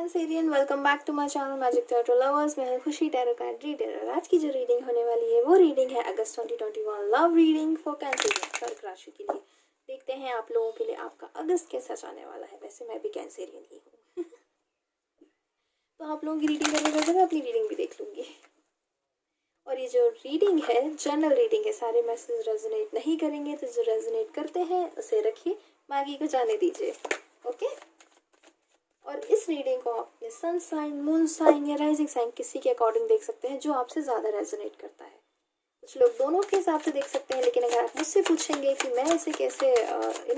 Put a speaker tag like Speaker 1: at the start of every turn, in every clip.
Speaker 1: Cancerian, welcome back to my channel magic tarot lovers. मैं हूं खुशी, टैरो कार्ड रीडर। आज की जो रीडिंग होने वाली है वो रीडिंग है अगस्त 2021 लव रीडिंग फॉर कैंसेरियन, कर्क राशि के लिए। देखते हैं आप लोगों के लिए आपका अगस्त कैसा जाने वाला है। वैसे मैं भी कैंसेरियन ही हूँ तो आप लोगों की रीडिंग करने के बाद मैं अपनी रीडिंग भी देख लूँगी। और ये जो रीडिंग है जनरल रीडिंग है, सारे मैसेज रेजोनेट नहीं करेंगे, तो जो रेजोनेट करते हैं उसे रखिए, बाकी को जाने दीजिए। ओके। और इस रीडिंग को आप अपने सन साइन, मून साइन या राइजिंग साइन किसी के अकॉर्डिंग देख सकते हैं जो आपसे ज़्यादा रेजोनेट करता है। कुछ लोग दोनों के हिसाब से देख सकते हैं, लेकिन अगर आप मुझसे पूछेंगे कि मैं इसे कैसे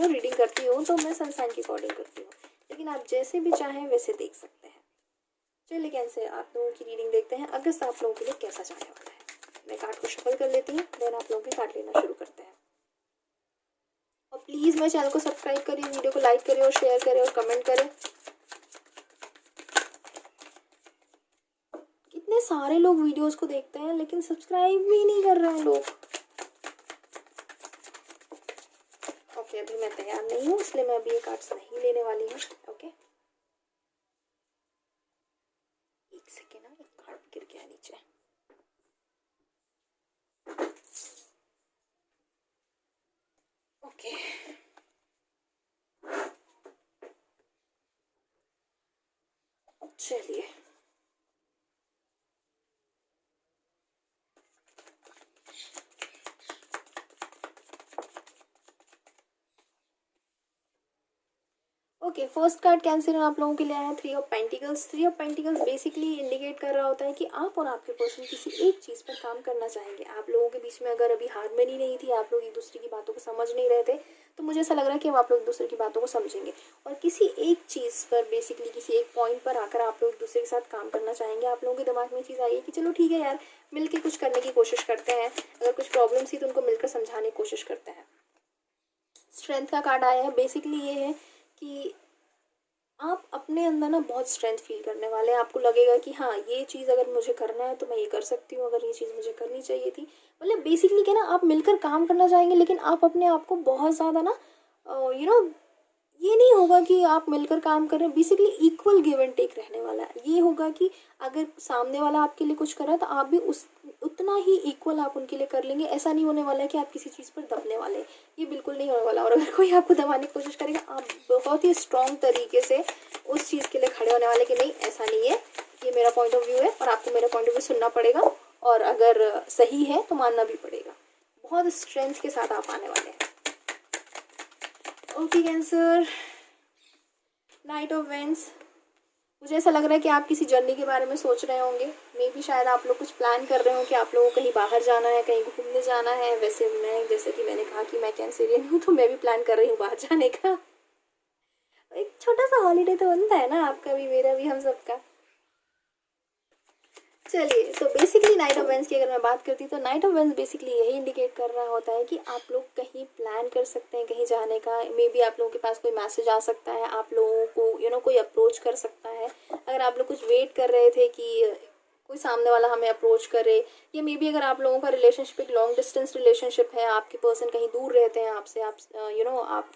Speaker 1: रीडिंग करती हूँ, तो मैं सन साइन के अकॉर्डिंग करती हूँ, लेकिन आप जैसे भी चाहें वैसे देख सकते हैं। चलिए कैसे आप लोगों की रीडिंग देखते हैं अगस्त आप लोगों के लिए कैसा जाने वाला है। मैं कार्ड को शफल कर लेती हूँ, देन आप लोगों के कार्ड लेना शुरू करते हैं। और प्लीज़ मेरे चैनल को सब्सक्राइब करिए, वीडियो को लाइक करें और शेयर करें और कमेंट करें। इतने सारे लोग वीडियोस को देखते हैं लेकिन सब्सक्राइब भी नहीं कर रहे हैं लोग। ओके, अभी मैं तैयार नहीं हूँ, इसलिए मैं अभी ये कार्ड्स नहीं लेने वाली हूँ। ओके, एक सेकेंड ना, एक कार्ड गिर गया नीचे। ओके, चलिए ओके, फर्स्ट कार्ड कैंसर आप लोगों के लिए आया है 3 of pentacles. 3 of pentacles basically indicate कर रहा होता है कि आप और आपके पर्सन किसी एक चीज़ पर काम करना चाहेंगे। आप लोगों के बीच में अगर अभी हारमनी नहीं थी, आप लोग एक दूसरे की बातों को समझ नहीं रहे थे, तो मुझे ऐसा लग रहा है कि अब आप लोग एक दूसरे की बातों को समझेंगे और किसी एक चीज़ पर, बेसिकली किसी एक पॉइंट पर आकर आप लोग एक दूसरे के साथ काम करना चाहेंगे। आप लोगों के दिमाग में चीज़ आई है कि चलो ठीक है यार, मिलकर कुछ करने की कोशिश करते हैं। अगर कुछ प्रॉब्लम्स थी तो उनको मिलकर समझाने की कोशिश करते हैं। स्ट्रेंथ का कार्ड आया है। बेसिकली ये है कि आप अपने अंदर ना बहुत स्ट्रेंथ फील करने वाले हैं। आपको लगेगा कि हाँ, ये चीज़ अगर मुझे करना है तो मैं ये कर सकती हूँ, अगर ये चीज़ मुझे करनी चाहिए थी। मतलब बेसिकली क्या ना, आप मिलकर काम करना चाहेंगे, लेकिन आप अपने आप को बहुत ज़्यादा ना ये नहीं होगा कि आप मिलकर काम कर रहे हैं। Basically equal give and take रहने वाला है। ये होगा कि अगर सामने वाला आपके लिए कुछ कर रहा है तो आप भी उतना ही इक्वल आप उनके लिए कर लेंगे। ऐसा नहीं होने वाला है कि आप किसी चीज़ पर दबने वाले हैं, ये बिल्कुल नहीं होने वाला। और अगर कोई आपको दबाने की कोशिश करेगा, आप बहुत ही स्ट्रॉन्ग तरीके से उस चीज़ के लिए खड़े होने वाले कि नहीं, ऐसा नहीं है, ये मेरा पॉइंट ऑफ व्यू है और आपको मेरा पॉइंट ऑफ व्यू सुनना पड़ेगा, और अगर सही है तो मानना भी पड़ेगा। बहुत स्ट्रेंथ के साथ आप आने वाले हैं। Okay Cancer, knight of wands. मुझे ऐसा लग रहा है कि आप किसी जर्नी के बारे में सोच रहे होंगे। मे बी शायद आप लोग कुछ प्लान कर रहे हो कि आप लोगों को कहीं बाहर जाना है, कहीं घूमने जाना है। वैसे मैं, जैसे कि मैंने कहा कि मैं कैंसेरियन हूँ, तो मैं भी प्लान कर रही हूँ बाहर जाने का। एक छोटा सा हॉलीडे तो बनता है ना, आपका भी, मेरा भी, हम सबका। चलिए, तो बेसिकली नाइट ऑफ वेंस की अगर मैं बात करती तो नाइट ऑफ वेंस बेसिकली यही इंडिकेट कर रहा होता है कि आप लोग कहीं प्लान कर सकते हैं कहीं जाने का। मे बी आप लोगों के पास कोई मैसेज आ सकता है, आप लोगों को कोई अप्रोच कर सकता है। अगर आप लोग कुछ वेट कर रहे थे कि कोई सामने वाला हमें अप्रोच करे, या मे बी अगर आप लोगों का रिलेशनशिप एक लॉन्ग डिस्टेंस रिलेशनशिप है, आपके पर्सन कहीं दूर रहते हैं आपसे, आप आप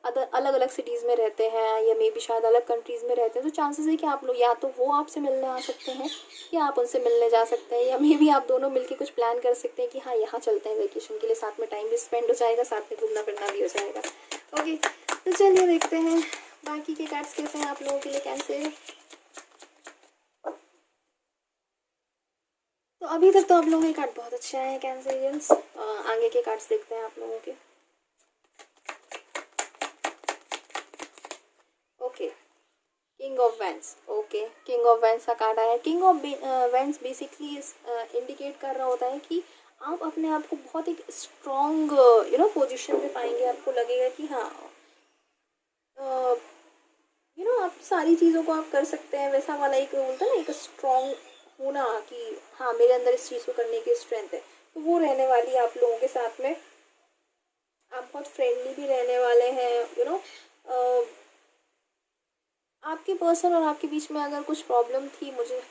Speaker 1: अदर अलग अलग सिटीज़ में रहते हैं, या मे बी शायद अलग कंट्रीज़ में रहते हैं, तो चांसेस है कि आप लोग, या तो वो आपसे मिलने आ सकते हैं या आप उनसे मिलने जा सकते हैं, या मे बी आप दोनों मिलके कुछ प्लान कर सकते हैं कि हाँ, यहाँ चलते हैं वेकेशन के लिए, साथ में टाइम भी स्पेंड हो जाएगा, साथ में घूमना फिरना भी हो जाएगा। ओके, तो चलिए देखते हैं बाकी के कार्ड्स कैसे हैं आप लोगों के लिए कैंसर। तो अभी तक तो आप लोगों के कार्ड बहुत अच्छे आए हैं कैंसरियंस। आगे के कार्ड्स देखते हैं आप लोगों के। Okay, king of vents. Okay, king of vents का कार्ड आया है। King of vents basically indicate कर रहा होता है कि आप अपने आप को बहुत एक स्ट्रॉन्ग पोजीशन में पाएंगे। आपको लगेगा कि हाँ, आप सारी चीज़ों को आप कर सकते हैं। वैसा वाला एक बोलता है ना, एक स्ट्रॉन्ग होना कि हाँ, मेरे अंदर इस चीज़ को करने की स्ट्रेंथ है, तो वो रहने वाली है आप लोगों के साथ में। आप बहुत फ्रेंडली भी रहने वाले हैं। आपके पर्सन और आपके बीच में अगर कुछ प्रॉब्लम थी, मुझे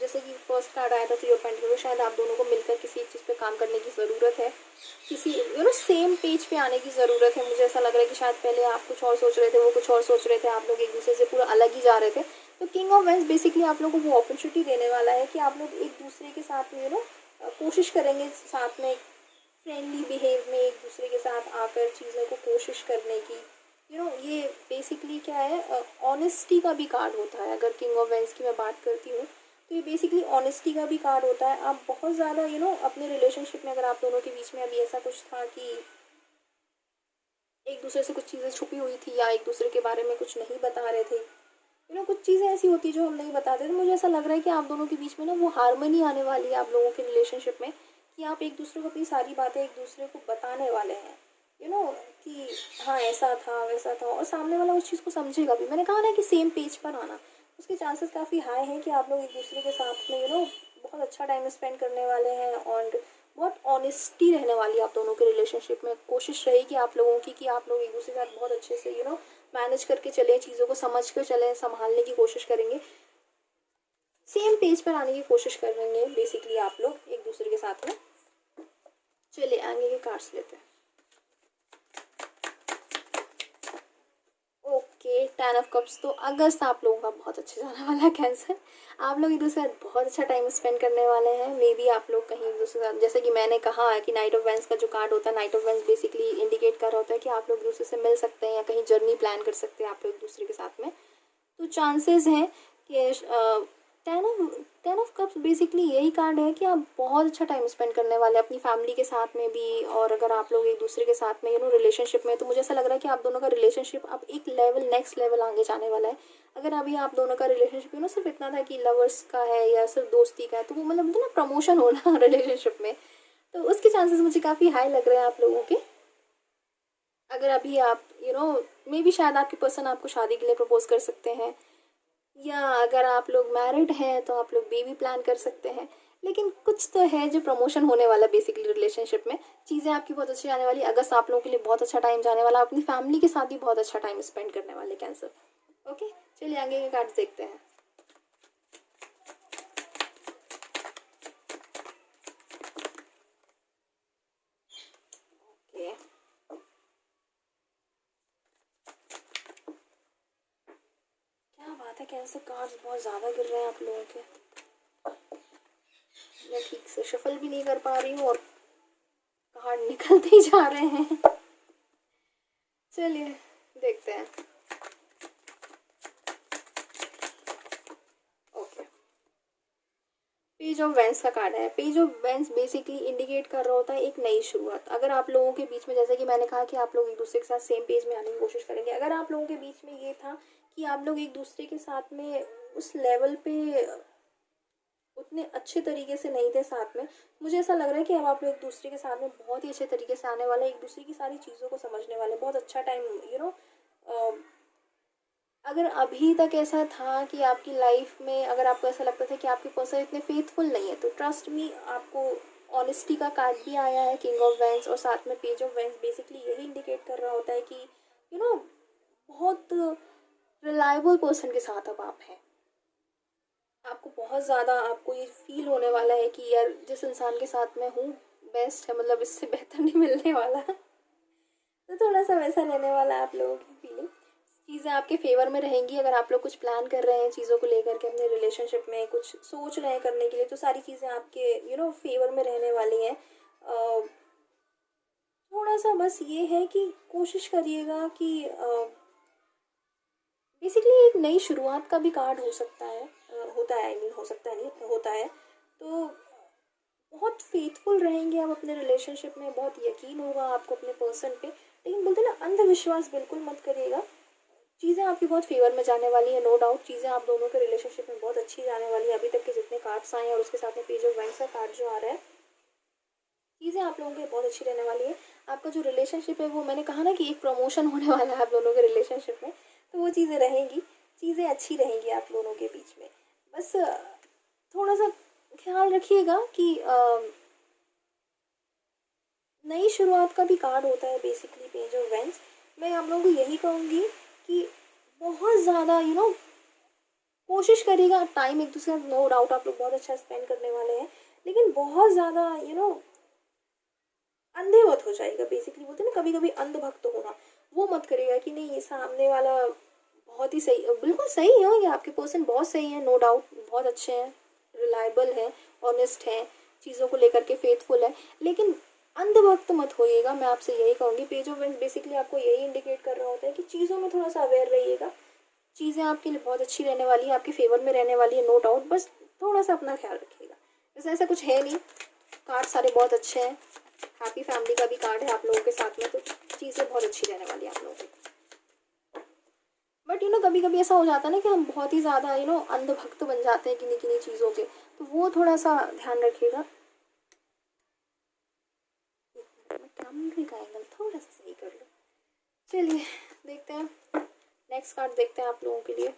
Speaker 1: जैसे कि फर्स्ट कार्ड आया था 3 ऑफ पेंटिकल्स, शायद आप दोनों को मिलकर किसी एक चीज़ पे काम करने की ज़रूरत है, किसी सेम पेज पे आने की ज़रूरत है। मुझे ऐसा लग रहा है कि शायद पहले आप कुछ और सोच रहे थे, वो कुछ और सोच रहे थे, आप लोग एक दूसरे से पूरा अलग ही जा रहे थे। तो किंग ऑफ वेंस बेसिकली आप लोगों को वो अपॉर्चुनिटी देने वाला है कि आप लोग एक दूसरे के साथ में कोशिश करेंगे साथ में फ्रेंडली बिहेव में एक दूसरे के साथ आकर चीज़ों को कोशिश करने की। ये बेसिकली क्या है, ऑनेस्टी का भी कार्ड होता है। अगर किंग ऑफ वेंस की मैं बात करती हूँ तो ये बेसिकली ऑनेस्टी का भी कार्ड होता है। आप बहुत ज़्यादा अपने रिलेशनशिप में अगर आप दोनों के बीच में अभी ऐसा कुछ था कि एक दूसरे से कुछ चीज़ें छुपी हुई थी या एक दूसरे के बारे में कुछ नहीं बता रहे थे, कुछ चीज़ें ऐसी होती जो हम नहीं बताते, तो मुझे ऐसा लग रहा है कि आप दोनों के बीच में वो हारमोनी आने वाली है आप लोगों के रिलेशनशिप में, कि आप एक दूसरे को अपनी सारी बातें एक दूसरे को बताने वाले हैं। कि हाँ ऐसा था वैसा था, और सामने वाला उस चीज़ को समझेगा भी। मैंने कहा ना कि सेम पेज पर आना, उसके चांसेस काफ़ी हाई हैं कि आप लोग एक दूसरे के साथ में बहुत अच्छा टाइम स्पेंड करने वाले हैं, और बहुत ऑनेस्टी रहने वाली है आप दोनों के रिलेशनशिप में। कोशिश रहेगी आप लोगों की कि आप लोग एक दूसरे के साथ बहुत अच्छे से मैनेज करके चलें, चीज़ों को समझ कर चलें, संभालने की कोशिश करेंगे, सेम पेज पर आने की कोशिश करेंगे बेसिकली आप लोग एक दूसरे के साथ में। चलिए आगे के कार्ड्स लेते हैं। Okay, 10 of cups. तो अगस्त आप लोगों का बहुत अच्छा जाने वाला है कैंसर। आप लोग एक दूसरे के साथ बहुत अच्छा टाइम स्पेंड करने वाले हैं। मे बी आप लोग कहीं एक दूसरे के साथ, जैसे कि मैंने कहा है कि नाइट ऑफ वेंस का जो कार्ड होता है, knight of wands basically indicate कर रहा होता है कि आप लोग एक दूसरे से मिल सकते हैं या कहीं जर्नी प्लान कर सकते हैं आप लोग एक दूसरे के साथ में। तो चांसेस हैं कि टेन ऑफ कप्स बेसिकली यही कार्ड है कि आप बहुत अच्छा टाइम स्पेंड करने वाले हैं अपनी फैमिली के साथ में भी, और अगर आप लोग एक दूसरे के साथ में रिलेशनशिप में, तो मुझे ऐसा लग रहा है कि आप दोनों का रिलेशनशिप अब एक लेवल, नेक्स्ट लेवल आगे जाने वाला है। अगर अभी आप दोनों का रिलेशनशिप सिर्फ इतना था कि लवर्स का है या सिर्फ दोस्ती का है, तो वो मतलब ना प्रमोशन होना रिलेशनशिप में, तो उसके चांसेस मुझे काफ़ी हाई लग रहे हैं आप लोगों के। अगर अभी आप मे बी शायद आपके पर्सन आपको शादी के लिए प्रपोज कर सकते हैं, या अगर आप लोग मैरिड हैं तो आप लोग बेबी प्लान कर सकते हैं। लेकिन कुछ तो है जो प्रमोशन होने वाला बेसिकली रिलेशनशिप में, चीज़ें आपकी बहुत अच्छी जाने वाली। अगस्त आप लोगों के लिए बहुत अच्छा टाइम जाने वाला, अपनी फैमिली के साथ भी बहुत अच्छा टाइम स्पेंड करने वाले कैंसर। ओके, चलिए आगे के कार्ड्स देखते हैं। ओके, क्या बात है, कैंसर कार्ड्स बहुत ज़्यादा गिर रहे हैं आप लोगों के। मैं ठीक से शफल भी नहीं कर पा रही हूँ और कार्ड निकलते ही जा रहे हैं। चलिए देखते हैं। ओके, पेज ऑफ वेंस का कार्ड है। Page of wands basically indicate कर रहा होता है एक नई शुरुआत। अगर आप लोगों के बीच में, जैसे कि मैंने कहा कि आप लोग एक दूसरे के साथ सेम पेज में आने की कोशिश करेंगे, अगर आप लोगों के बीच में ये था कि आप लोग एक दूसरे के साथ में उस लेवल पे उतने अच्छे तरीके से नहीं थे साथ में, मुझे ऐसा लग रहा है कि अब आप लोग एक दूसरे के साथ में बहुत ही अच्छे तरीके से आने वाले, एक दूसरे की सारी चीज़ों को समझने वाले, बहुत अच्छा टाइम अगर अभी तक ऐसा था कि आपकी लाइफ में अगर आपको ऐसा लगता था कि आपके पर्सन इतने फेथफुल नहीं है, तो ट्रस्ट मी, आपको ऑनेस्टी का कार्ड भी आया है, किंग ऑफ वेंस, और साथ में पेज ऑफ वेंस बेसिकली यही इंडिकेट कर रहा होता है कि यू नो बहुत रिलायबल पर्सन के साथ अब आप हैं। आपको बहुत ज़्यादा आपको ये फील होने वाला है कि यार जिस इंसान के साथ मैं हूँ बेस्ट है, मतलब इससे बेहतर नहीं मिलने वाला। तो थोड़ा सा वैसा रहने वाला है आप लोगों की फीलिंग। चीज़ें आपके फेवर में रहेंगी। अगर आप लोग कुछ प्लान कर रहे हैं चीज़ों को लेकर के, अपने रिलेशनशिप में कुछ सोच रहे हैं करने के लिए, तो सारी चीज़ें आपके फेवर में रहने वाली हैं। थोड़ा सा बस ये है कि कोशिश करिएगा कि बेसिकली एक नई शुरुआत का भी कार्ड हो सकता है, होता है, आई मीन हो सकता है नहीं होता है। तो बहुत फेथफुल रहेंगे आप अपने रिलेशनशिप में, बहुत यकीन होगा आपको अपने पर्सन पे। लेकिन बोलते ना, अंधविश्वास बिल्कुल मत करिएगा। चीज़ें आपकी बहुत फेवर में जाने वाली है, नो डाउट। चीज़ें आप दोनों के रिलेशनशिप में बहुत अच्छी जाने वाली है। अभी तक के जितने कार्ड्स आए हैं और उसके साथ में पेज ऑफ वेंस का कार्ड जो आ रहा है, चीज़ें आप लोगों की बहुत अच्छी रहने वाली है। आपका जो रिलेशनशिप है वो, मैंने कहा ना कि एक प्रमोशन होने वाला है आप दोनों के रिलेशनशिप में, तो वो चीज़ें रहेंगी, चीज़ें अच्छी रहेंगी आप दोनों के बीच में। बस थोड़ा सा ख्याल रखिएगा कि नई शुरुआत का भी कार्ड होता है बेसिकली पेज ऑफ वेंस। मैं आप लोगों को यही कहूँगी कि बहुत ज़्यादा कोशिश करिएगा, टाइम एक दूसरे का नो डाउट आप लोग बहुत अच्छा स्पेंड करने वाले हैं, लेकिन बहुत ज़्यादा अंधे मत हो जाएगा। बेसिकली बोलते हैं ना कभी कभी अंधभक्त होना, वो मत करिएगा कि नहीं ये सामने वाला बहुत ही सही, बिल्कुल सही है, ये आपके पर्सन बहुत सही है, नो डाउट बहुत अच्छे हैं, रिलायबल है, ऑनेस्ट है, चीज़ों को लेकर के फेथफुल है, लेकिन अंधभक्त मत होइएगा। मैं आपसे यही कहूँगी, पेज ऑफ वेंस बेसिकली आपको यही इंडिकेट कर रहा होता है कि चीज़ों में थोड़ा सा अवेयर रहिएगा, चीज़ें आपके लिए बहुत अच्छी रहने वाली है, आपके फेवर में रहने वाली है, नो डाउट, बस थोड़ा सा अपना ख्याल रखिएगा। वैसे ऐसा कुछ है नहीं, कार्ड सारे बहुत अच्छे हैं, हैप्पी फैमिली का भी कार्ड है आप लोगों के साथ में, तो चीज़ें बहुत अच्छी रहने वाली है आप लोगों की। बट कभी कभी ऐसा हो जाता है ना कि हम बहुत ही ज़्यादा अंधभक्त बन जाते हैं किन्हीं किन्हीं चीज़ों के, तो वो थोड़ा सा ध्यान रखिएगा। कैमरे का एंगल थोड़ा सा सही कर लो। चलिए देखते हैं, नेक्स्ट कार्ड देखते हैं आप लोगों के लिए।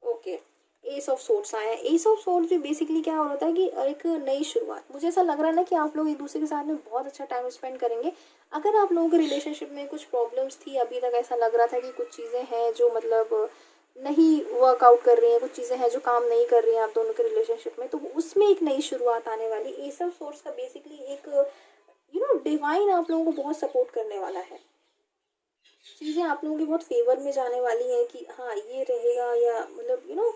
Speaker 1: ओके, एस ऑफ सोर्ड्स आया है। एस ऑफ सोर्ड्स भी बेसिकली क्या हो रहा है कि एक नई शुरुआत, मुझे ऐसा लग रहा है ना कि आप लोग एक दूसरे के साथ में बहुत अच्छा टाइम स्पेंड करेंगे। अगर आप लोगों के रिलेशनशिप में कुछ प्रॉब्लम्स थी अभी तक, ऐसा लग रहा था कि कुछ चीज़ें हैं जो मतलब नहीं वर्कआउट कर रही हैं, कुछ चीज़ें हैं जो काम नहीं कर रही हैं आप दोनों के रिलेशनशिप में, तो उसमें एक नई शुरुआत आने वाली। एस ऑफ सोर्ड्स का बेसिकली एक डिवाइन आप लोगों को बहुत सपोर्ट करने वाला है, चीज़ें आप लोगों के बहुत फेवर में जाने वाली हैं कि हाँ ये रहेगा, या मतलब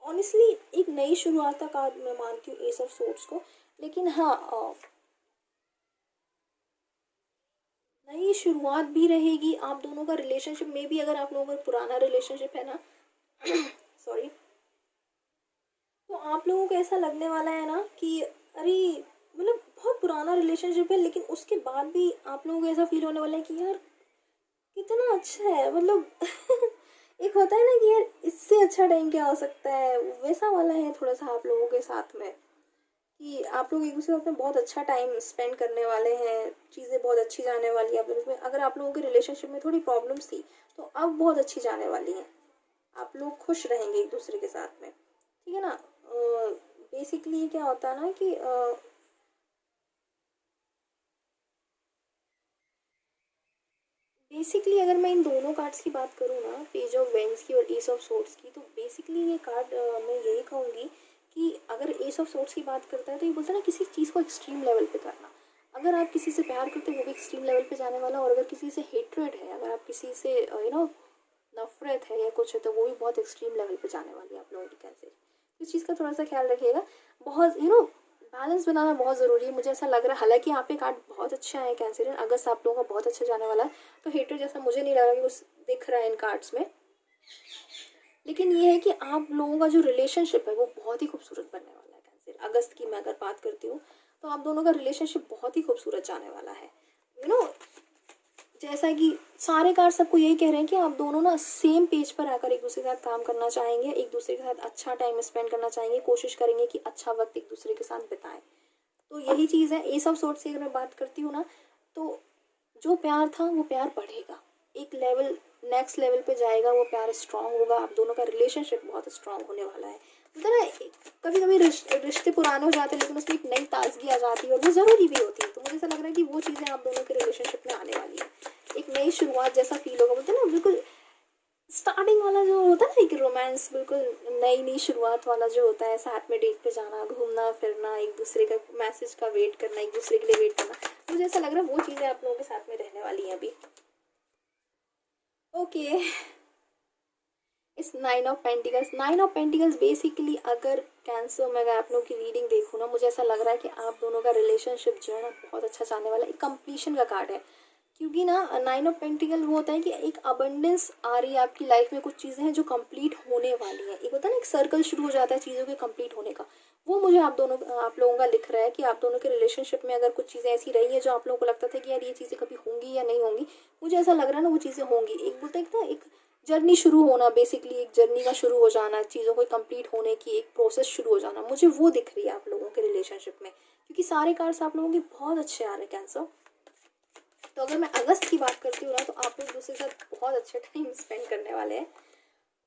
Speaker 1: ऑनेस्टली एक नई शुरुआत का कार्ड मैं मानती हूँ एस ऑफ सोर्ड्स को। लेकिन हाँ, नई शुरुआत भी रहेगी आप दोनों का रिलेशनशिप में भी। अगर आप लोगों का पुराना रिलेशनशिप है ना सॉरी, तो आप लोगों को ऐसा लगने वाला है ना कि अरे मतलब बहुत पुराना रिलेशनशिप है, लेकिन उसके बाद भी आप लोगों को ऐसा फील होने वाला है कि यार कितना अच्छा है, मतलब एक होता है ना कि यार इससे अच्छा टाइम क्या हो सकता है, वैसा वाला है थोड़ा सा आप लोगों के साथ में, कि आप लोग एक दूसरे के साथ में बहुत अच्छा टाइम स्पेंड करने वाले हैं, चीज़ें बहुत अच्छी जाने वाली है आप लोगों में। अगर आप लोगों के रिलेशनशिप में थोड़ी प्रॉब्लम्स थी तो अब बहुत अच्छी जाने वाली हैं, आप लोग खुश रहेंगे एक दूसरे के साथ में, ठीक है ना। बेसिकली क्या होता है ना कि बेसिकली अगर मैं इन दोनों कार्ड्स की बात करूँ ना, पेज ऑफ वेंस की और एस ऑफ सोर्ड्स की, तो बेसिकली ये कार्ड मैं यही कहूँगी कि अगर एस ऑफ सोर्ड्स की बात करता है तो ये बोलता है ना किसी चीज़ को एक्सट्रीम लेवल पे करना। अगर आप किसी से प्यार करते हो वो भी एक्सट्रीम लेवल पे जाने वाला, और अगर किसी से हेट्रेड है, अगर आप किसी से नफरत है या कुछ है, तो वो भी बहुत एक्सट्रीम लेवल पे जाने वाली है आप लोगों की कैसे। इस चीज़ का थोड़ा सा ख्याल रखिएगा, बहुत बैलेंस बनाना बहुत ज़रूरी है, मुझे ऐसा लग रहा है। हालांकि यहाँ पे कार्ड बहुत अच्छा है कैंसर, अगस्त आप लोगों का बहुत अच्छा जाने वाला है, तो हेटर जैसा मुझे नहीं लगा कि कुछ दिख रहा है इन कार्ड्स में। लेकिन ये है कि आप लोगों का जो रिलेशनशिप है वो बहुत ही खूबसूरत बनने वाला है कैंसर। अगस्त की मैं अगर बात करती हूँ तो आप दोनों का रिलेशनशिप बहुत ही खूबसूरत जाने वाला है। जैसा कि सारे कार्ड सबको यही कह रहे हैं कि आप दोनों ना सेम पेज पर आकर एक दूसरे के साथ काम करना चाहेंगे, एक दूसरे के साथ अच्छा टाइम स्पेंड करना चाहेंगे, कोशिश करेंगे कि अच्छा वक्त एक दूसरे के साथ बिताएं। तो यही चीज़ है। एस ऑफ सोर्ड्स की अगर मैं बात करती हूँ ना, तो जो प्यार था वो प्यार बढ़ेगा, एक लेवल नेक्स्ट लेवल पे जाएगा, वो प्यार स्ट्रांग होगा, आप दोनों का रिलेशनशिप बहुत स्ट्रांग होने वाला है। मतलब ना कभी कभी रिश्ते पुराने हो जाते हैं, लेकिन उसमें एक नई ताजगी आ जाती है और वो ज़रूरी भी होती है। तो मुझे ऐसा लग रहा है कि वो चीज़ें आप दोनों के रिलेशनशिप में आने वाली है, एक नई शुरुआत जैसा फील होगा। बोलते हैं ना बिल्कुल स्टार्टिंग वाला जो होता है ना, एक रोमांस, बिल्कुल नई नई शुरुआत वाला जो होता है, साथ में डेट पे जाना, घूमना फिरना, एक दूसरे का मैसेज का वेट करना, एक दूसरे के लिए वेट करना, मुझे ऐसा लग रहा है वो चीज़ें आप लोगों के साथ में रहने वाली हैं अभी। ओके, इस नाइन ऑफ पेंटिकल्स बेसिकली अगर कैंसर में अगर आप लोगों की रीडिंग देखूँ ना, मुझे ऐसा लग रहा है कि आप दोनों का रिलेशनशिप जो है ना बहुत अच्छा जाने वाला है। एक कंप्लीशन का कार्ड है, क्योंकि ना नाइन ऑफ पेंटिकल वो होता है कि एक अबंडेंस आ रही है आपकी लाइफ में, कुछ चीज़ें हैं जो कंप्लीट होने वाली हैं। एक होता है ना एक सर्कल शुरू हो जाता है चीज़ों के कंप्लीट होने का, वो मुझे आप लोगों का लिख रहा है कि आप दोनों के रिलेशनशिप में अगर कुछ चीज़ें ऐसी रही हैं जो आप लोगों को लगता था कि यार ये चीज़ें कभी होंगी या नहीं होंगी, मुझे ऐसा लग रहा है ना वो चीज़ें होंगी। एक बोलते हैं ना एक जर्नी शुरू होना, बेसिकली एक जर्नी का शुरू हो जाना, चीज़ों को कंप्लीट होने की एक प्रोसेस शुरू हो जाना, मुझे वो दिख रही है आप लोगों के रिलेशनशिप में, क्योंकि सारे कार्ड्स आप लोगों के बहुत अच्छे आ रहे हैं कैंसर। तो अगर मैं अगस्त की बात करती हूँ ना, तो आप लोग दूसरे के साथ बहुत अच्छे टाइम स्पेंड करने वाले हैं।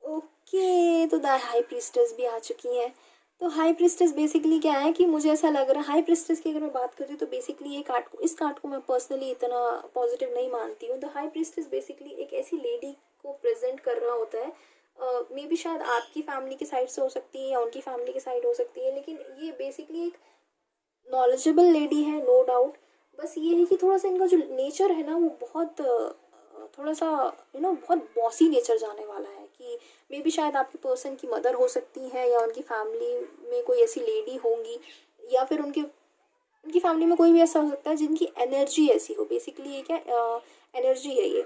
Speaker 1: ओके, तो द हाई प्रीस्टेस भी आ चुकी हैं। तो हाई प्रिस्टेस बेसिकली क्या है कि मुझे ऐसा लग रहा है, हाई प्रिस्टेस की अगर मैं बात करती हूँ तो बेसिकली ये कार्ड को, इस कार्ड को मैं पर्सनली इतना पॉजिटिव नहीं मानती हूँ। द हाई प्रिस्टेस बेसिकली एक ऐसी लेडी को प्रेजेंट कर रहा होता है, मे बी शायद आपकी फैमिली की साइड से हो सकती है या उनकी फैमिली की साइड हो सकती है, लेकिन ये बेसिकली एक नॉलेजेबल लेडी है, नो डाउट। बस ये है कि थोड़ा सा इनका जो नेचर है ना वो बहुत थोड़ा सा बहुत बॉसी नेचर जाने वाला है, कि मे बी शायद आपके पर्सन की मदर हो सकती है या उनकी फैमिली में कोई ऐसी लेडी होंगी, या फिर उनकी उनकी फैमिली में कोई भी ऐसा हो सकता है जिनकी एनर्जी ऐसी हो। बेसिकली ये क्या एनर्जी है ये,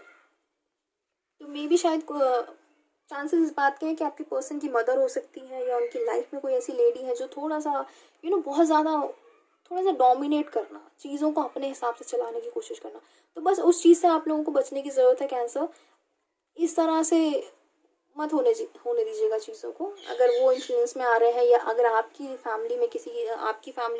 Speaker 1: तो मे बी शायद चांसेस इस बात के हैं कि आपके पर्सन की मदर हो सकती है या उनकी लाइफ में कोई ऐसी लेडी है जो थोड़ा सा बहुत ज़्यादा थोड़ा सा डोमिनेट करना, चीज़ों को अपने हिसाब से चलाने की कोशिश करना। तो बस उस चीज़ से आप लोगों को बचने की ज़रूरत है कैंसर। इस तरह से मत होने दीजिएगा चीज़ों को, अगर वो इन्फ्लुएंस में आ रहे हैं, या अगर आपकी फैमिली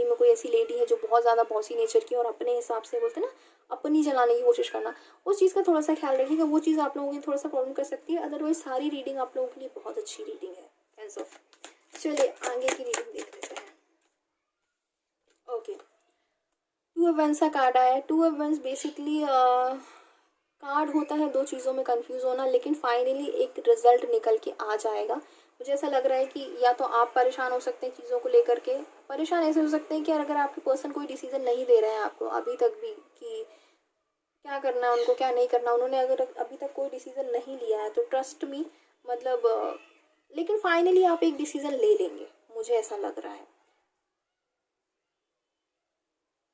Speaker 1: में कोई ऐसी लेडी है जो बहुत ज़्यादा बॉसी नेचर की और अपने हिसाब से बोलते हैं ना अपनी चलाने की कोशिश करना, उस चीज़ का थोड़ा सा ख्याल रखिएगा। वो चीज़ आप लोगों की थोड़ा सा प्रॉब्लम कर सकती है। अदरवाइज सारी रीडिंग आप लोगों के लिए बहुत अच्छी रीडिंग है कैंसर। चलिए आगे की रीडिंग देख लेते हैं। ओके, टू ऑफ वंस का कार्ड आया है। Two of wands basically card होता है दो चीज़ों में कंफ्यूज होना, लेकिन फाइनली एक रिजल्ट निकल के आ जाएगा। मुझे ऐसा लग रहा है कि या तो आप परेशान हो सकते हैं चीज़ों को लेकर के, परेशान ऐसे हो सकते हैं कि अगर आपके पर्सन कोई डिसीजन नहीं दे रहे हैं आपको अभी तक भी कि क्या करना है उनको, क्या नहीं करना, उन्होंने अगर अभी तक कोई डिसीजन नहीं लिया है तो ट्रस्ट मी, मतलब लेकिन फाइनली आप एक डिसीजन ले लेंगे, मुझे ऐसा लग रहा है।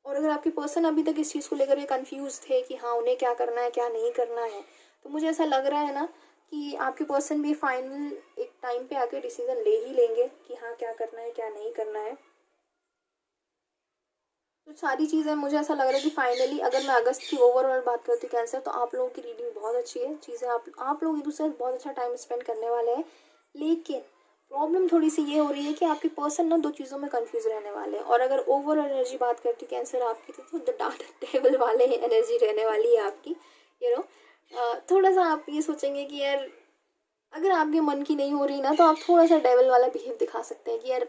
Speaker 1: और अगर आपके पर्सन अभी तक इस चीज़ को लेकर के कंफ्यूज थे कि हाँ उन्हें क्या करना है क्या नहीं करना है, तो मुझे ऐसा लग रहा है ना कि आपके पर्सन भी फाइनल एक टाइम पे आके डिसीजन ले ही लेंगे कि हाँ क्या करना है क्या नहीं करना है। तो सारी चीज़ें मुझे ऐसा लग रहा है कि फाइनली अगर मैं अगस्त की ओवरऑल बात करती हूँ कैंसर, तो आप लोगों की रीडिंग बहुत अच्छी है। चीज़ें आप लोग एक दूसरे से बहुत अच्छा टाइम स्पेंड करने वाले हैं, लेकिन प्रॉब्लम थोड़ी सी ये हो रही है कि आपके पर्सन ना दो चीज़ों में कंफ्यूज रहने वाले हैं। और अगर ओवरऑल एनर्जी बात करती हूँ कैंसर आपकी, तो द डार्क टेबल वाले एनर्जी रहने वाली है आपकी। थोड़ा सा आप ये सोचेंगे कि यार अगर आपके मन की नहीं हो रही ना, तो आप थोड़ा सा डेविल वाला बिहेव दिखा सकते हैं कि यार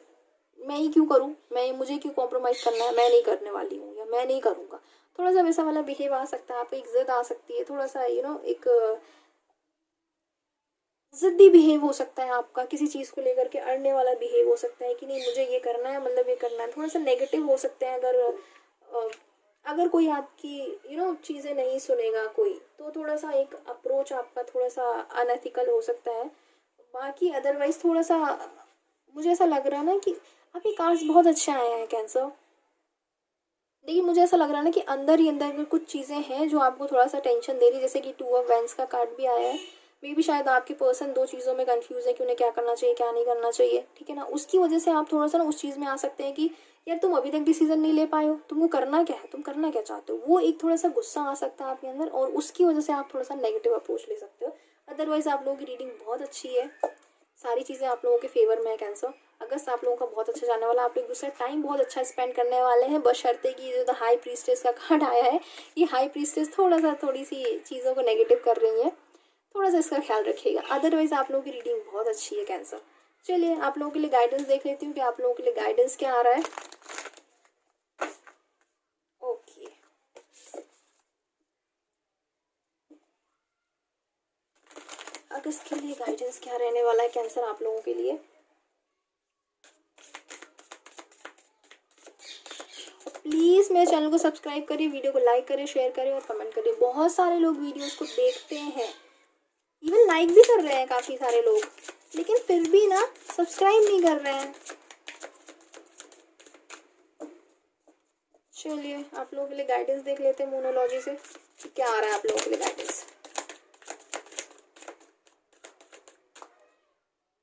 Speaker 1: मैं ही क्यों करूँ, मुझे क्यों कॉम्प्रोमाइज़ करना है, मैं नहीं करने वाली हूँ या मैं नहीं करूँगा। थोड़ा सा वैसा वाला बिहेव आ सकता है, आप एक जिद आ सकती है, थोड़ा सा एक ज़िद्दी बिहेव हो सकता है आपका, किसी चीज़ को लेकर के अड़ने वाला बिहेव हो सकता है कि नहीं मुझे ये करना है, मतलब ये करना है। थोड़ा सा नेगेटिव हो सकते हैं अगर कोई आपकी चीज़ें नहीं सुनेगा कोई, तो थोड़ा सा एक अप्रोच आपका थोड़ा सा अनएथिकल हो सकता है। बाकी अदरवाइज थोड़ा सा मुझे ऐसा लग रहा है ना कि आपके कार्ड्स बहुत अच्छे आए हैं कैंसर, लेकिन मुझे ऐसा लग रहा है ना कि अंदर ही अंदर कुछ चीज़ें हैं जो आपको थोड़ा सा टेंशन दे रही है। जैसे कि टू ऑफ वैंस का कार्ड भी आया है, मे भी शायद आपके पर्सन दो चीज़ों में कंफ्यूज है कि उन्हें क्या करना चाहिए क्या नहीं करना चाहिए, ठीक है ना। उसकी वजह से आप थोड़ा सा ना उस चीज़ में आ सकते हैं कि यार तुम अभी तक डिसीजन नहीं ले पाए हो, तुमको करना क्या है, तुम करना क्या चाहते हो। वो एक थोड़ा सा गुस्सा आ सकता है आपके अंदर, और उसकी वजह से आप थोड़ा सा नेगेटिव अप्रोच ले सकते हो। अदरवाइज आप लोगों की रीडिंग बहुत अच्छी है, सारी चीज़ें आप लोगों के फेवर में है कैंसर। अगस्त आप लोगों का बहुत अच्छा जाने वाला, आप लोग दूसरा टाइम बहुत अच्छा स्पेंड करने वाले हैं, बशर्ते कि जो द हाई प्रीस्टेस का कार्ड आया है, ये हाई प्रीस्टेस थोड़ी सी चीज़ों को नेगेटिव कर रही है, थोड़ा सा इसका ख्याल रखिएगा। अदरवाइज आप लोगों की रीडिंग बहुत अच्छी है कैंसर। चलिए आप लोगों के लिए गाइडेंस देख लेती हूँ कि आप लोगों के लिए गाइडेंस क्या आ रहा है। ओके, अगस्त के लिए गाइडेंस क्या रहने वाला है कैंसर आप लोगों के लिए। प्लीज़ मेरे चैनल को सब्सक्राइब करिए, वीडियो को लाइक करिए, शेयर करिए और कमेंट करिए। बहुत सारे लोग वीडियोस को देखते हैं, इवन लाइक भी कर रहे हैं काफ़ी सारे लोग, लेकिन फिर भी ना सब्सक्राइब नहीं कर रहे हैं। चलिए आप लोगों के लिए गाइडेंस देख लेते हैं मोनोलॉजी से क्या आ रहा है आप लोगों के लिए guidance.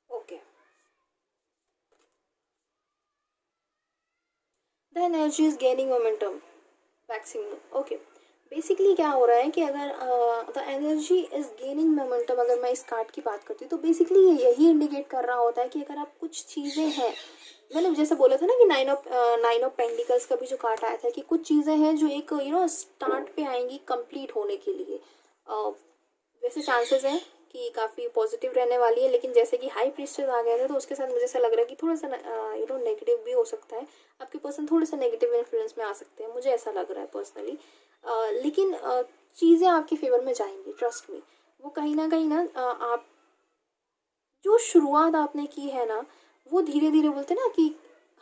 Speaker 1: Okay, the energy is gaining momentum, waxing. Okay, basically क्या हो रहा है कि अगर the energy is gaining momentum, अगर मैं इस कार्ड की बात करती हूँ तो बेसिकली ये यही इंडिकेट कर रहा होता है कि अगर आप कुछ चीज़ें हैं, मैंने जैसे बोला था ना कि नाइन ऑफ पेंटिकल्स का भी जो कार्ड आया था कि कुछ चीज़ें हैं जो एक स्टार्ट पे आएंगी कंप्लीट होने के लिए। वैसे चांसेस हैं आपकी काफ़ी पॉजिटिव रहने वाली है, लेकिन जैसे कि हाई प्रीस्टेस आ गया था तो उसके साथ मुझे ऐसा लग रहा है कि थोड़ा सा नेगेटिव भी हो सकता है। आपके पर्सन थोड़े सा नेगेटिव इन्फ्लुएंस में आ सकते हैं, मुझे ऐसा लग रहा है पर्सनली। लेकिन चीज़ें आपके फेवर में जाएंगी, ट्रस्ट मी। वो कहीं ना आप जो शुरुआत आपने की है ना, वो धीरे धीरे, बोलते ना कि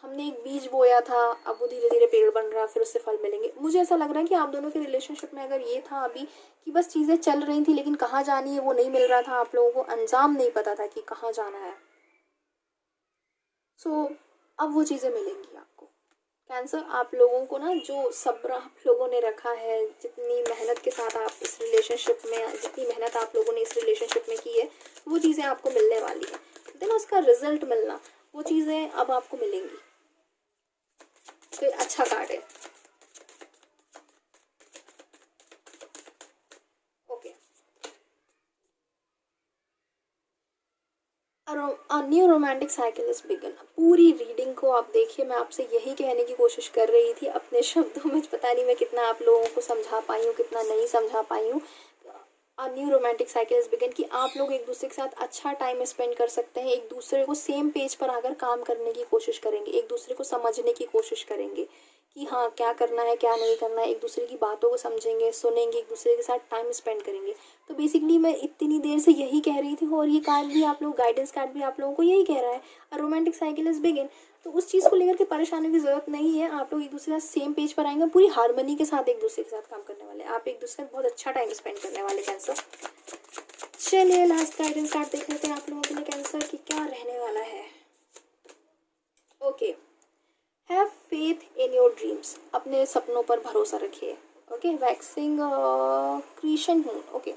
Speaker 1: हमने एक बीज बोया था, अब वो धीरे धीरे पेड़ बन रहा है, फिर उससे फल मिलेंगे। मुझे ऐसा लग रहा है कि आप दोनों के रिलेशनशिप में अगर ये था अभी कि बस चीज़ें चल रही थी लेकिन कहाँ जानी है वो नहीं मिल रहा था, आप लोगों को अंजाम नहीं पता था कि कहाँ जाना है, सो अब वो चीज़ें मिलेंगी आपको। कैंसर, आप लोगों को ना जो सब्र आप लोगों ने रखा है, जितनी मेहनत के साथ आप इस रिलेशनशिप में, जितनी मेहनत आप लोगों ने इस रिलेशनशिप में की है, वो चीज़ें आपको मिलने वाली है। देन उसका रिजल्ट मिलना, वो चीज़ें अब आपको मिलेंगी। तो अच्छा कार्ड है। Okay, new romantic cycle is begin. पूरी रीडिंग को आप देखिए, मैं आपसे यही कहने की कोशिश कर रही थी अपने शब्दों में, पता नहीं मैं कितना आप लोगों को समझा पाई हूँ, कितना नहीं समझा पाई हूँ। New romantic cycle is begin कि आप लोग एक दूसरे के साथ अच्छा टाइम स्पेंड कर सकते हैं, एक दूसरे को सेम पेज पर आकर काम करने की कोशिश करेंगे, एक दूसरे को समझने की कोशिश करेंगे कि हाँ क्या करना है क्या नहीं करना है, एक दूसरे की बातों को समझेंगे, सुनेंगे, एक दूसरे के साथ टाइम स्पेंड करेंगे। तो बेसिकली मैं इतनी देर से यही कह रही थी, और ये कार्ड भी आप लोग, गाइडेंस कार्ड भी आप लोगों को यही कह रहा है, रोमांटिक साइकिल इज बिगिन। तो उस चीज़ को लेकर के परेशानी की जरूरत नहीं है, आप लोग एक दूसरे के साथ सेम पेज पर आएंगे, पूरी हार्मनी के साथ एक दूसरे के साथ काम करने वाले, आप एक दूसरे के साथ बहुत अच्छा टाइम स्पेंड करने वाले कैंसर। चलिए लास्ट गाइडेंस कार्ड देख लेते हैं आप लोगों के लिए कैंसर की क्या रहने वाला है। Okay, have faith in your dreams, अपने सपनों पर भरोसा रखिए। ओके, वैक्सिंग क्रिएशन हूँ। Okay,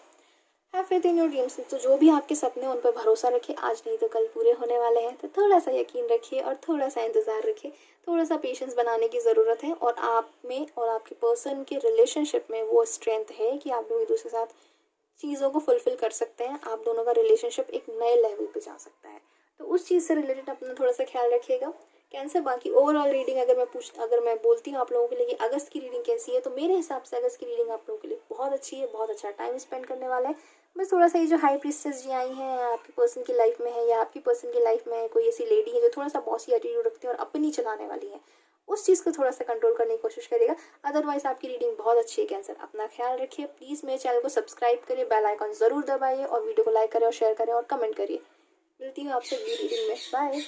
Speaker 1: have faith in your dreams, तो जो भी आपके सपने उन पर भरोसा रखिए, आज नहीं तो कल पूरे होने वाले हैं। तो थोड़ा सा यकीन रखिए और थोड़ा सा इंतज़ार रखिए, थोड़ा सा पेशेंस बनाने की ज़रूरत है, और आप में और आपके पर्सन के रिलेशनशिप में वो स्ट्रेंथ है कि आप लोग एक दूसरे के साथ चीज़ों को फुलफ़िल कर सकते हैं, आप दोनों का रिलेशनशिप एक नए लेवल पे जा सकता है। तो उस चीज़ से रिलेटेड अपना थोड़ा सा ख्याल रखिएगा कैंसर। बाकी ओवरऑल रीडिंग अगर मैं बोलती हूँ आप लोगों के लिए कि अगस्त की रीडिंग कैसी है, तो मेरे हिसाब से अगस्त की रीडिंग आप लोगों के लिए बहुत अच्छी है, बहुत अच्छा टाइम स्पेंड करने वाला है। बस थोड़ा सा ये जो हाई प्रीस्टेस जी आई हैं आपकी पर्सन की लाइफ में है, या आपकी पर्सन की लाइफ में कोई ऐसी लेडी है जो थोड़ा सा बॉसी एटीट्यूड रखती है और अपनी चलाने वाली है, उस चीज़ को थोड़ा सा कंट्रोल करने की कोशिश करेगा। अदरवाइज आपकी रीडिंग बहुत अच्छी है कैंसर, अपना ख्याल रखिए। प्लीज़ मेरे चैनल को सब्सक्राइब करिए, बेल आइकन ज़रूर दबाइए, और वीडियो को लाइक करें और शेयर करें और कमेंट करिए। मिलती हूँ आपसे अगली रीडिंग में, बाय।